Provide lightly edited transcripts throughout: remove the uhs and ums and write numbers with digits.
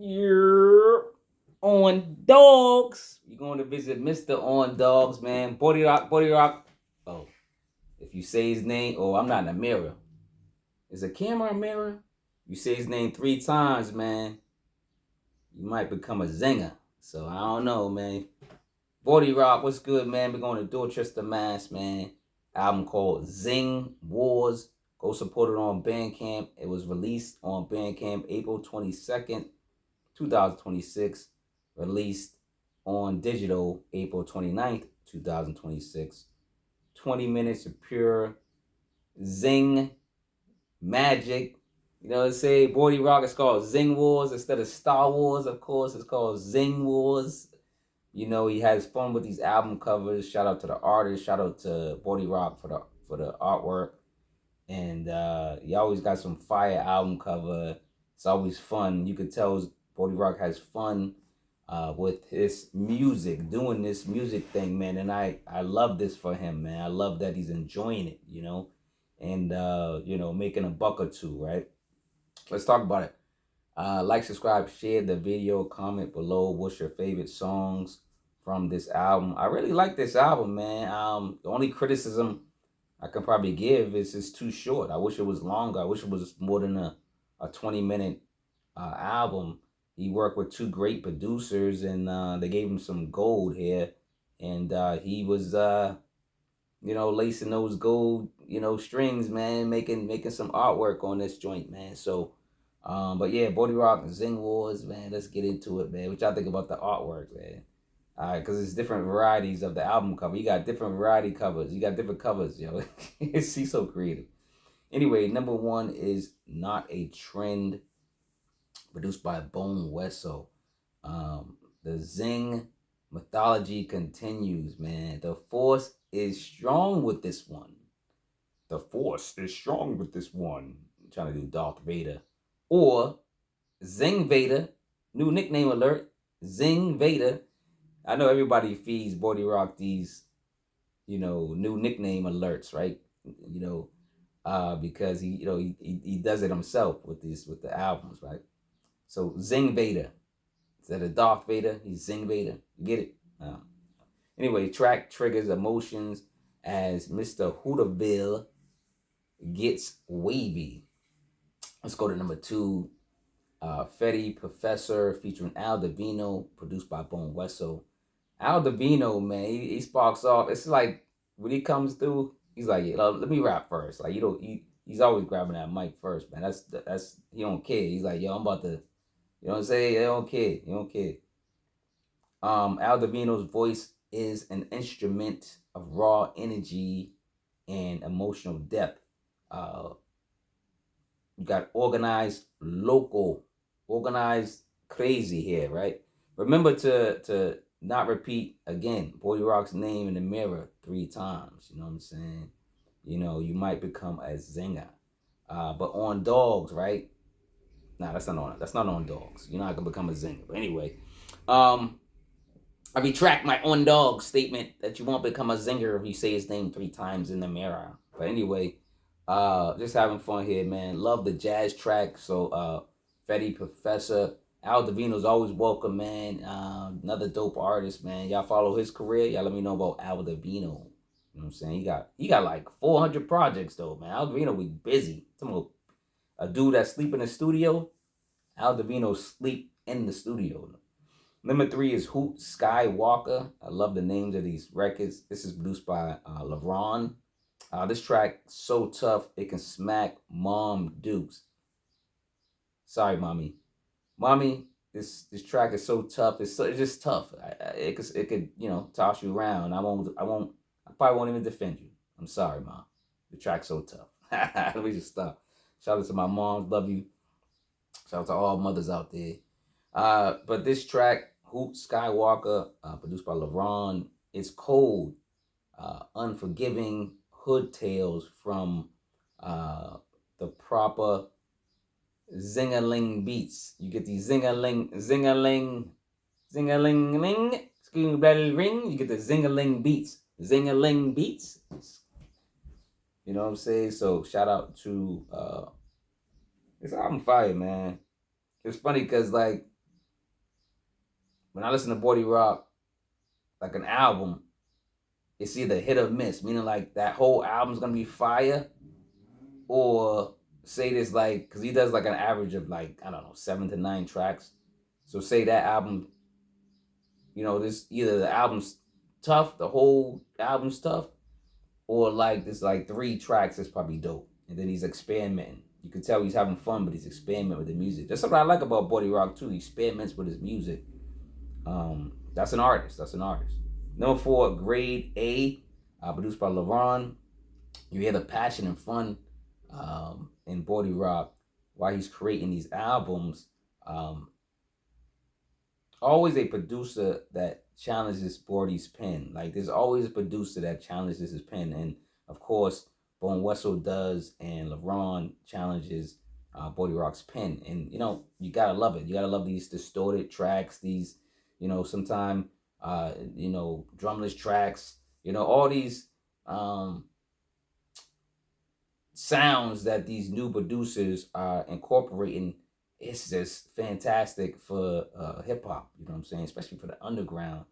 You're on dogs. You're going to visit Mr. On Dogs, man. Borirock, Borirock. Oh, if you say his name, oh, I'm not in a mirror. Is a camera a mirror? You say his name 3 times, man. You might become a zinger. So I don't know, man. Borirock, what's good, man? We're going to Dorchester, Mass, man. Album called Zing Wars. Go support it on Bandcamp. It was released on Bandcamp April 22nd, 2026. Released on digital April 29th, 2026. 20 minutes of pure Zing magic. You know, they say Borirock is called Zing Wars instead of Star Wars, of course. It's called Zing Wars. You know, he has fun with these album covers. Shout out to the artist. Shout out to Borirock for the artwork. And he always got some fire album cover. It's always fun. You could tell Borirock has fun with his music, doing this music thing, man. And I love this for him, man. I love that he's enjoying it, you know, and you know, making a buck or two, right? Let's talk about it. Like, subscribe, share the video, comment below. What's your favorite songs from this album? I really like this album, man. The only criticism I can probably give is it's too short. I wish it was longer. I wish it was more than a 20-minute album. He worked with 2 great producers, and they gave him some gold here. And he was, you know, lacing those gold, you know, strings, man, making some artwork on this joint, man. So, but yeah, Borirock and Zing Wars, man. Let's get into it, man. What y'all think about the artwork, man? All right, because it's different varieties of the album cover. You got different variety covers. You got different covers, yo. He's so creative. Anyway, number 1 is Not a Trend, produced by Bone Wesso. The Zing mythology continues, man. The force is strong with this one. The force is strong with this one. I'm trying to do Darth Vader. Or Zing Vader. New nickname alert. Zing Vader. I know everybody feeds Borirock these, you know, new nickname alerts, right? You know, because he, you know, he does it himself with the albums, right? So Zing Vader. Instead of Darth Vader, he's Zing Vader. You get it? Anyway, track triggers emotions as Mr. Hooterville gets wavy. Let's go to number 2. FETTY Professor featuring Al.Divino, produced by Bone Wesso. Al.Divino, man, he sparks off. It's like when he comes through, he's like, yeah, let me rap first. Like, you know, he's always grabbing that mic first, man. That's he don't care. He's like, yo, I'm about to, you know what I'm saying? He don't care. He don't care. Al.Divino's voice is an instrument of raw energy and emotional depth. You got organized crazy here, right? Remember to not repeat again Borirock's name in the mirror 3 times. You know what I'm saying? You know, you might become a zinger. But on dogs, right? Nah, that's not on dogs. You're not gonna become a zinger. But anyway, I retract my on dog statement that you won't become a zinger if you say his name 3 times in the mirror. But anyway, just having fun here, man. Love the jazz track. So FETTY Professor. Al.Divino's always welcome, man. Another dope artist, man. Y'all follow his career. Y'all let me know about Al.Divino. You know what I'm saying? He got like 400 projects though, man. Al.Divino be busy. A dude that sleep in the studio. Al.Divino sleep in the studio. Number 3 is Hoot Skywalker. I love the names of these records. This is produced by LOHAN. This track so tough it can smack mom dukes. Sorry, mommy. Mommy, this track is so tough. It's just tough. It could you know, toss you around. I probably won't even defend you. I'm sorry, mom. The track's so tough. Let me just stop. Shout out to my moms. Love you. Shout out to all mothers out there. But this track, Hoot Skywalker, produced by LOHAN, it's cold, unforgiving hood tales from the proper zingaling beats. You get these zingaling, scream bell ring. You get the zingaling beats. You know what I'm saying? So shout out to this album fire, man. It's funny because like when I listen to Borirock, like an album, it's either hit or miss, meaning like that whole album's gonna be fire, or say this like, because he does like an average of like, I don't know, 7 to 9 tracks. So say that album, this either the album's tough, the whole album's tough, or like there's like 3 tracks that's probably dope, and then he's experimenting. You can tell he's having fun, but he's experimenting with the music. That's something I like about Borirock too. He experiments with his music. That's an artist. That's an artist. Number 4, Grade A, produced by LOHAN. You hear the passion and fun in Borirock while he's creating these albums. Always a producer that challenges Bordy's pen. Like there's always a producer that challenges his pen, and of course, Bone Wessel does, and LOHAN challenges Borirock's pen. And you gotta love it. You gotta love these distorted tracks. These, sometimes drumless tracks. All these sounds that these new producers are incorporating. It's just fantastic for hip hop, you know what I'm saying? Especially for the underground.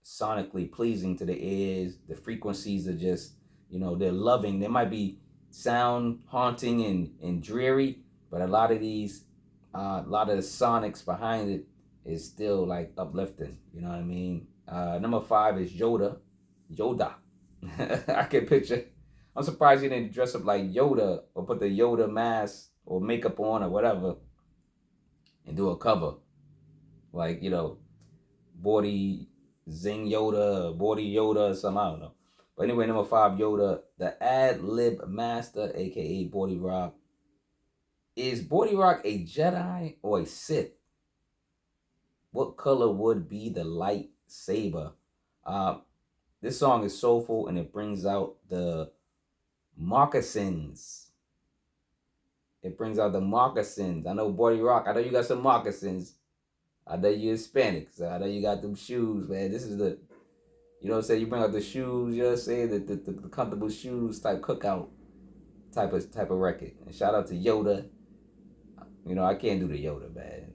Sonically pleasing to the ears. The frequencies are just, they're loving. They might be sound haunting and dreary, but a lot of the sonics behind it is still like uplifting, you know what I mean? Number 5 is YODA. I can picture. I'm surprised he didn't dress up like Yoda or put the Yoda mask or makeup on or whatever and do a cover. Like, Bordy Zing Yoda, Bordy Yoda or something, I don't know. But anyway, number 5, YODA, the ad-lib master, aka Borirock. Is Borirock a Jedi or a Sith? What color would be the lightsaber? This song is soulful and it brings out the moccasins. It brings out the moccasins. I know Borirock. I know you got some moccasins. I know you're Hispanic. So I know you got them shoes, man. This is the, you bring out the shoes, you know what I'm saying? The comfortable shoes type cookout type of record. And shout out to YODA. I can't do the YODA, man.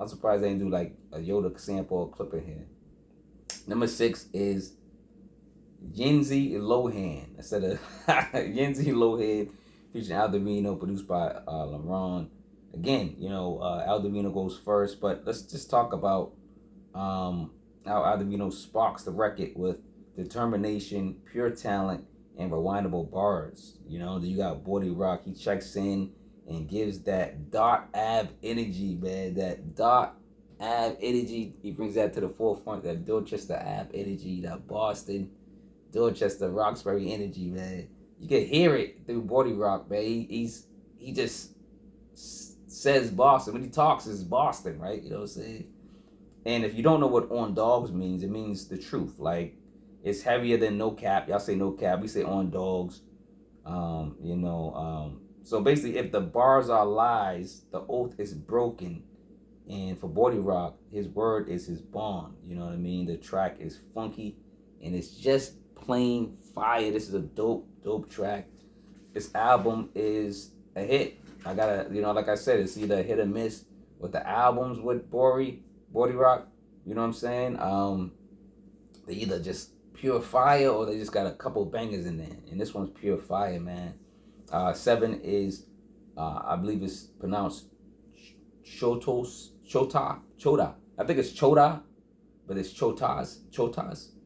I'm surprised they didn't do like a YODA sample or clip in here. Number 6 is YINDSEY LOHAN. Instead of YINDSEY LOHAN, featuring Al.Divino, produced by LOHAN. Again, Al.Divino goes first, but let's just talk about how Al.Divino sparks the record with determination, pure talent, and rewindable bars. You got Borirock. He checks in and gives that Dot Ab energy, man. That Dot Ab energy. He brings that to the forefront. That Dorchester Ab energy. That Boston, Dorchester, Roxbury energy, man. You can hear it through Borirock, man. He just says Boston. When he talks, it's Boston, right? You know what I'm saying? And if you don't know what on dogs means, it means the truth. Like, it's heavier than no cap. Y'all say no cap. We say on dogs. So basically, if the bars are lies, the oath is broken. And for Borirock, his word is his bond. You know what I mean? The track is funky, and it's just plain fire. This is a dope track. This album is a hit. I gotta, like I said, it's either a hit or miss with the albums with Borirock. You know what I'm saying? They either just pure fire or they just got a couple bangers in there. And this one's pure fire, man. 7 is, I believe it's pronounced Chota. I think it's Chota, but it's CHOTAS.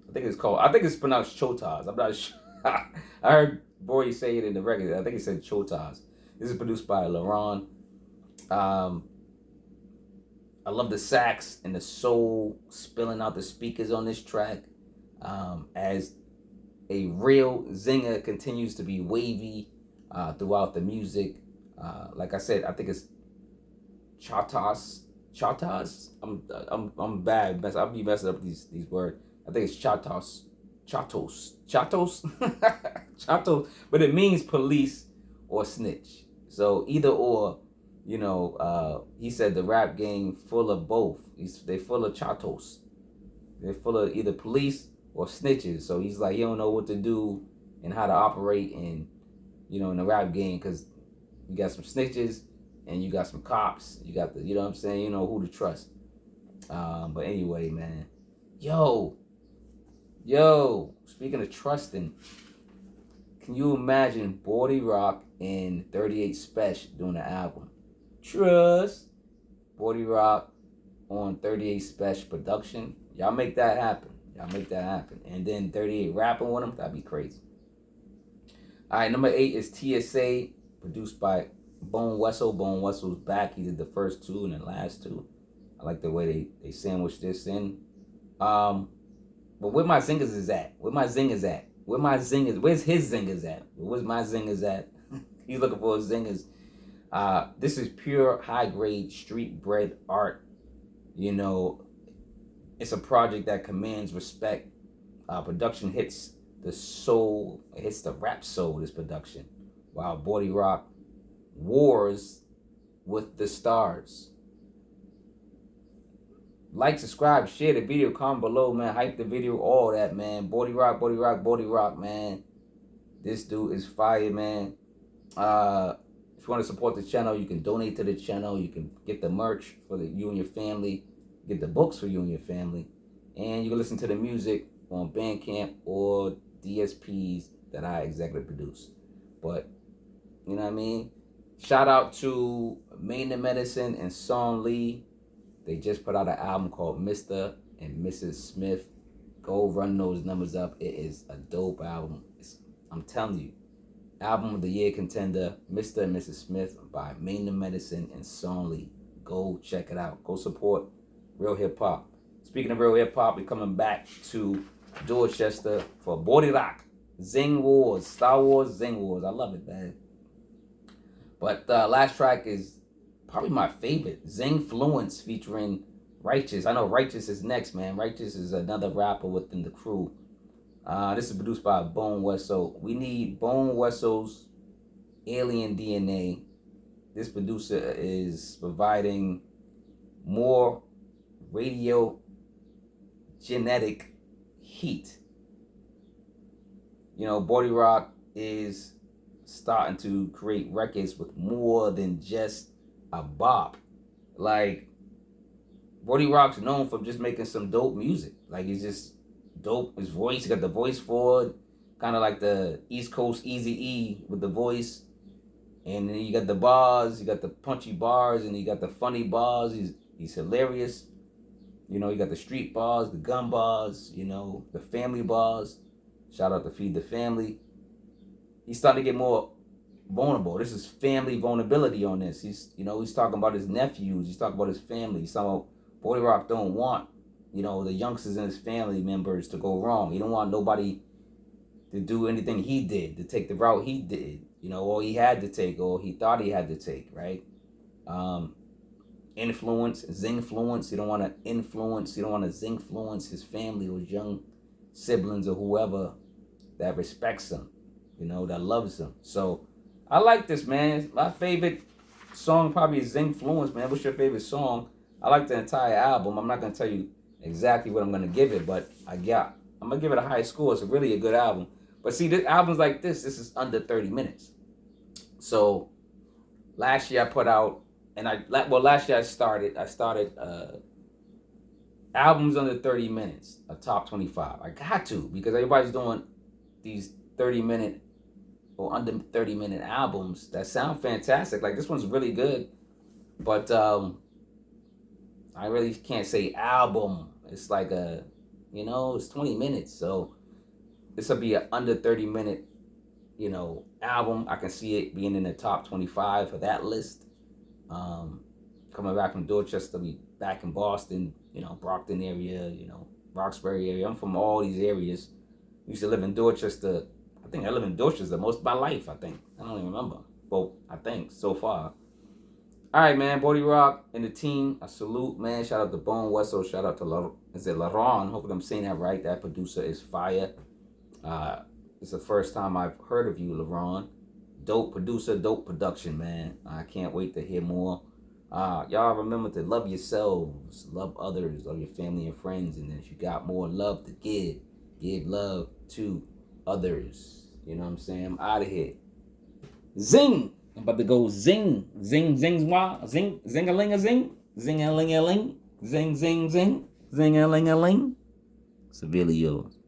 I think it's pronounced CHOTAS. I'm not sure. I heard Bori say it in the record. I think it said CHOTAS. This is produced by LOHAN. I love the sax and the soul spilling out the speakers on this track. As a real zinger continues to be wavy throughout the music. Like I said, I think it's CHOTAS. I'm bad. I'll be messing up these words. I think it's CHOTAS. Chatos. But it means police or snitch. So either or, he said the rap game full of both. They full of Chatos. They're full of either police or snitches. So he's like, he don't know what to do and how to operate in the rap game, because you got some snitches and you got some cops. You got the, who to trust. But anyway, man. Yo, speaking of trusting, can you imagine Borirock and 38 Special doing the album? Trust. Borirock on 38 Special production. Y'all make that happen. And then 38 rapping with them, that'd be crazy. Alright, number 8 is TSA, produced by Bone Wessel. Bone Wessel's back. He did the first 2 and the last 2. I like the way they sandwiched this in. But where my zingers is at? Where's his zingers at? Where's my zingers at? He's looking for his zingers. This is pure high-grade street bred art. You know, it's a project that commands respect. Production hits the soul, it hits the rap soul, this production. While Borirock wars with the stars. Like, subscribe, share the video, comment below, man. Hype the video, all that, man. Borirock, man. This dude is fire, man. If you want to support the channel, you can donate to the channel. You can get the merch for you and your family. Get the books for you and your family. And you can listen to the music on Bandcamp or DSPs that I executive produce. But, you know what I mean? Shout out to Main the Medicine and Song Lee. They just put out an album called Mr. and Mrs. Smith. Go run those numbers up. It is a dope album. I'm telling you. Album of the year contender, Mr. and Mrs. Smith by Main the Medicine and Song Lee. Go check it out. Go support real hip hop. Speaking of real hip hop, we're coming back to Dorchester for Borirock. Zing Wars. Star Wars, Zing Wars. I love it, man. But last track is probably my favorite. ZINGFLUENCE featuring Righteous. I know Righteous is next, man. Righteous is another rapper within the crew. This is produced by Bone Wessel. We need Bone Wessel's alien DNA. This producer is providing more radio genetic heat. You know, Borirock is starting to create records with more than just a bop. Like, Borirock's known for just making some dope music. Like, he's just dope. His voice, he got the voice for it. Kind of like the East Coast Eazy-E with the voice. And then you got the bars, you got the punchy bars, and you got the funny bars. He's hilarious. You know, you got the street bars, the gun bars, you know, the family bars. Shout out to Feed the Family. He's starting to get more vulnerable. This is family vulnerability on this. He's talking about his nephews. He's talking about his family. He's talking about Borirock don't want, you know, the youngsters and his family members to go wrong. He don't want nobody to do anything he did, to take the route he did, you know, or he had to take, or he thought he had to take, right? Influence, ZINGFLUENCE. You don't want to influence, you don't want to ZINGFLUENCE his family or his young siblings or whoever that respects him, you know, that loves him. So I like this, man. My favorite song probably is ZINGFLUENCE, man. What's your favorite song? I like the entire album. I'm not going to tell you exactly what I'm going to give it, but I'm going to give it a high score. It's really a good album. But see, this albums like this is under 30 minutes. So last year I put out, last year I started albums under 30 minutes, a top 25. I got to, because everybody's doing these 30-minute or under 30-minute albums that sound fantastic. Like, this one's really good, but I really can't say album. It's like it's 20 minutes, so this will be an under 30-minute, you know, album. I can see it being in the top 25 for that list. Coming back from Dorchester, be back in Boston, you know, Brockton area, you know, Roxbury area. I'm from all these areas. I used to live in Dorchester. I think I live in Dorchester most of my life, I think. I don't even remember. Well, I think, so far. All right, man, Borirock and the team, I salute, man. Shout out to Bone Wessel. Shout out to LOHAN. Hopefully I'm saying that right. That producer is fire. It's the first time I've heard of you, LOHAN. Dope producer, dope production, man. I can't wait to hear more. Y'all remember to love yourselves, love others, love your family and friends. And then if you got more love to give love to others. You know what I'm saying? I'm out of here. Zing! I'm about to go zing. Zing, zing, zing, zing, zing-a-ling-a-zing, zing-a-ling-a-ling, Zing, zing, zing. Zing-a-ling-a-ling. Severely yours.